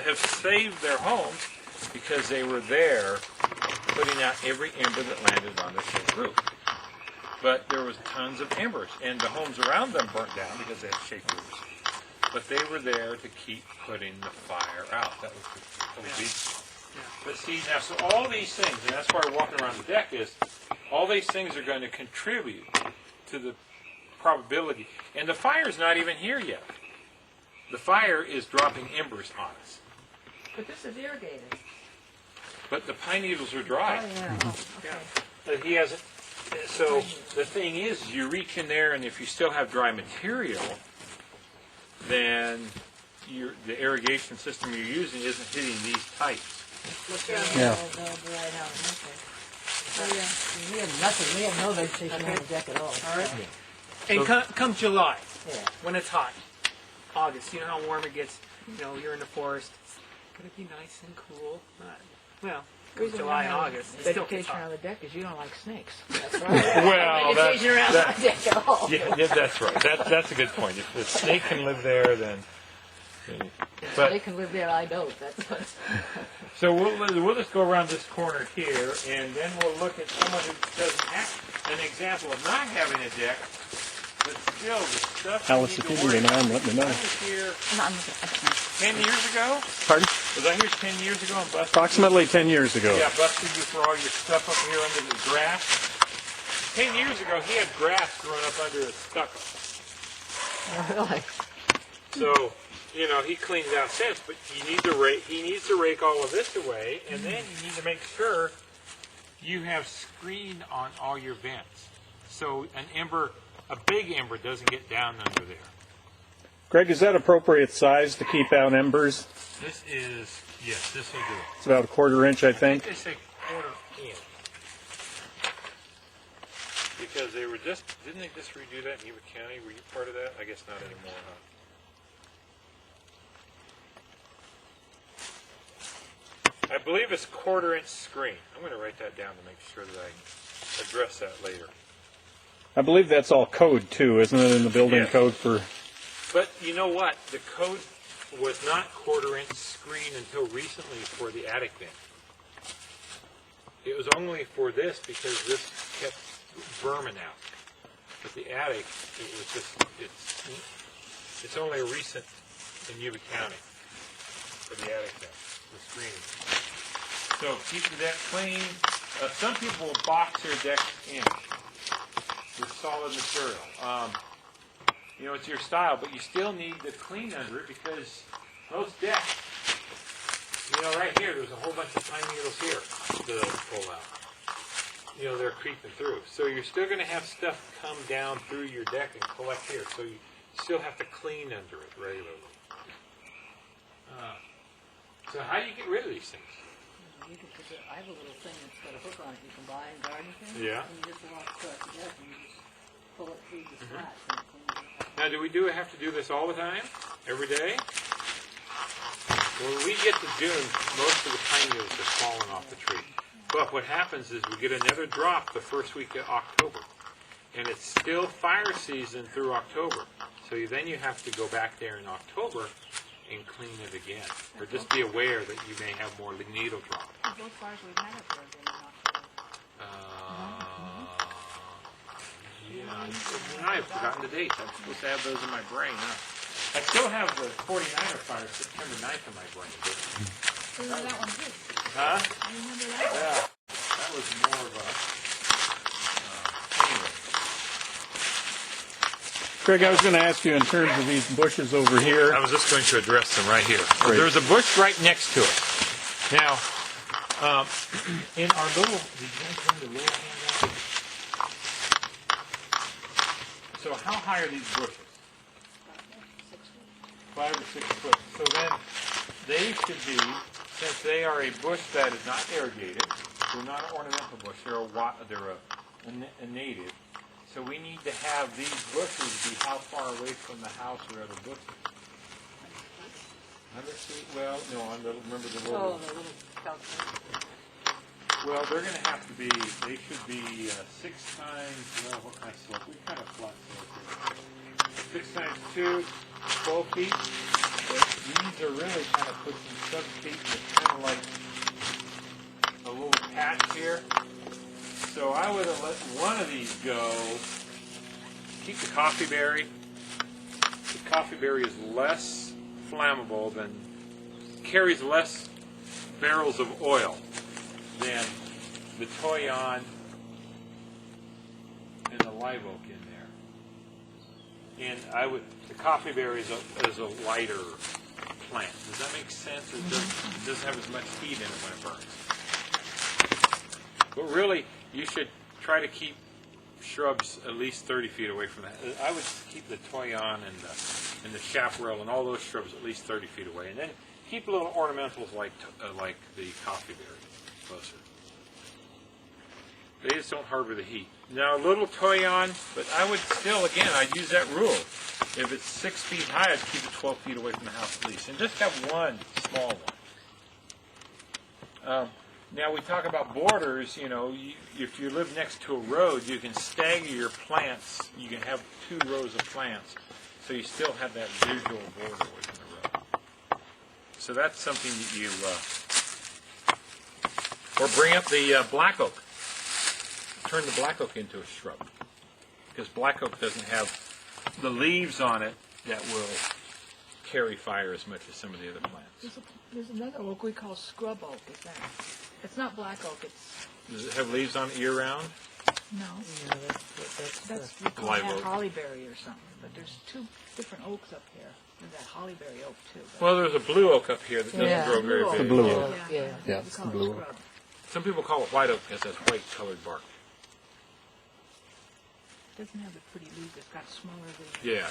have saved their homes because they were there putting out every ember that landed on their shake roof. But there was tons of embers, and the homes around them burnt down because they had shake roofs. But they were there to keep putting the fire out. That was the whole deal. But see, now, so all these things, and that's why we're walking around the deck, is all these things are going to contribute to the probability. And the fire's not even here yet. The fire is dropping embers on us. But this is irrigated. But the pine needles are dry. Oh, yeah. Oh, okay. But he hasn't. So the thing is, you reach in there, and if you still have dry material, then the irrigation system you're using isn't hitting these pipes. Yeah. We have nothing. We have no vegetation on the deck at all. All right. And come July, when it's hot, August, you know how warm it gets. You know, you're in the forest. It's gonna be nice and cool. Well, July and August. It's still vegetation hot. on the deck is you don't like snakes. That's right. Well, Vegetation around the deck at all. yeah, that's right. That's a good point. If the snake can live there, then. But they can live there. I don't. That's So we'll just go around this corner here, and then we'll look at someone who doesn't have an example of not having a deck, but still the stuff. Alice, if you need an arm, let me know. I was here I'm looking at 10 years ago. Pardon? Was I here 10 years ago and busted? Approximately 10 years ago. Yeah, busted you for all your stuff up here under the grass. 10 years ago, he had grass growing up under his stucco. really. So, you know, he cleaned it out since, but you need to rake. He needs to rake all of this away, and then you need to make sure you have screen on all your vents, so an ember, a big ember, doesn't get down under there. Greg, is that appropriate size to keep out embers? This is, yes, this will do it. It's about a 1/4 inch, I think. They say 1/4 inch. Because they were just, didn't they just redo that in Yuba County? Were you part of that? I guess not anymore, huh? I believe it's 1/4 inch screen. I'm going to write that down to make sure that I address that later. I believe that's all code too, isn't it, in the building Yes. code for... But you know what? The code was not 1/4 inch screen until recently for the attic vent. It was only for this because this kept vermin out. But the attic, it was just, it's only a recent in Yuba County for the attic vent, the screening. So keep the deck clean. Some people will box their decks in with solid material. You know, it's your style, but you still need to clean under it because most decks, you know, right here, there's a whole bunch of pine needles here that I'll pull out. You know, they're creeping through. So you're still going to have stuff come down through your deck and collect here. So you still have to clean under it regularly. So how do you get rid of these things? I have a little thing that's got a hook on it you can buy in garden things. Yeah. And you just walk across the deck and you just pull it through the slats and it cleans it up. Now, do we have to do this all the time? Every day? When we get to June, most of the pine needles are falling off the tree. But what happens is we get another drop the first week of October. And it's still fire season through October. So then you have to go back there in October and clean it again. Or just be aware that you may have more needle drop. both fires we've had it for in October. Yeah, I've forgotten the dates. I'm supposed to have those in my brain. Huh? I still have the 49er fire September 9th in my brain. But, Remember that one too? huh? Remember that? Yeah. That was more of a... anyway. Greg, I was going to ask you in terms of these bushes over here. I was just going to address them right here. Great. There's a bush right next to it. Now, in our little... Did you guys bring the little handout? So how high are these bushes? 5 or 6 foot. So then they should be, since they are a bush that is not irrigated, they're not an ornamental bush, they're a native. So we need to have these bushes be how far away from the house or other bushes? 100 feet? Well, no, remember the little... Oh, the little calculator. Well, they're going to have to be, they should be 6 times, well, what kind of slope? We kind of flat slope here. 6 times 2, 12 feet. These are really kind of pushing stuff go, keep the coffee berry. The coffee berry is less flammable than, carries less barrels of oil than the toyon and the live oak in there. And the coffee berry is a lighter plant. Does that make sense? It doesn't have as much heat in it when it burns. But really, you should try to keep shrubs at least 30 feet away from that. I would keep the toyon and the chaparral and all those shrubs at least 30 feet away, and then keep little ornamentals like the coffee berry closer. They just don't harbor the heat. Now, a little toyon, but I would still, again, I'd use that rule. If it's 6 feet high, I'd keep it 12 feet away from the house at least, and just have one small one. Now, we talk about borders. If you live next to a road, you can stagger your plants. You can have 2 rows of plants, so you still have that visual border within the road. So that's something that you, or bring up the black oak. Turn the black oak into a shrub, because black oak doesn't have the leaves on it that will carry fire as much as some of the other plants. There's another oak we call scrub oak. Is that? It's not black oak. It's Does it have leaves on it year round? no. That's we call Live that oak. hollyberry or something. But there's 2 different oaks up here. There's that hollyberry oak too. But Well, there's a blue oak up here that doesn't grow very oak. big. blue Yeah. oak. Yeah, Yeah, we it's call the it blue oak. scrub. Some people call it white oak because it has white colored bark. Doesn't have the pretty leaves. It's got smaller leaves. Yeah.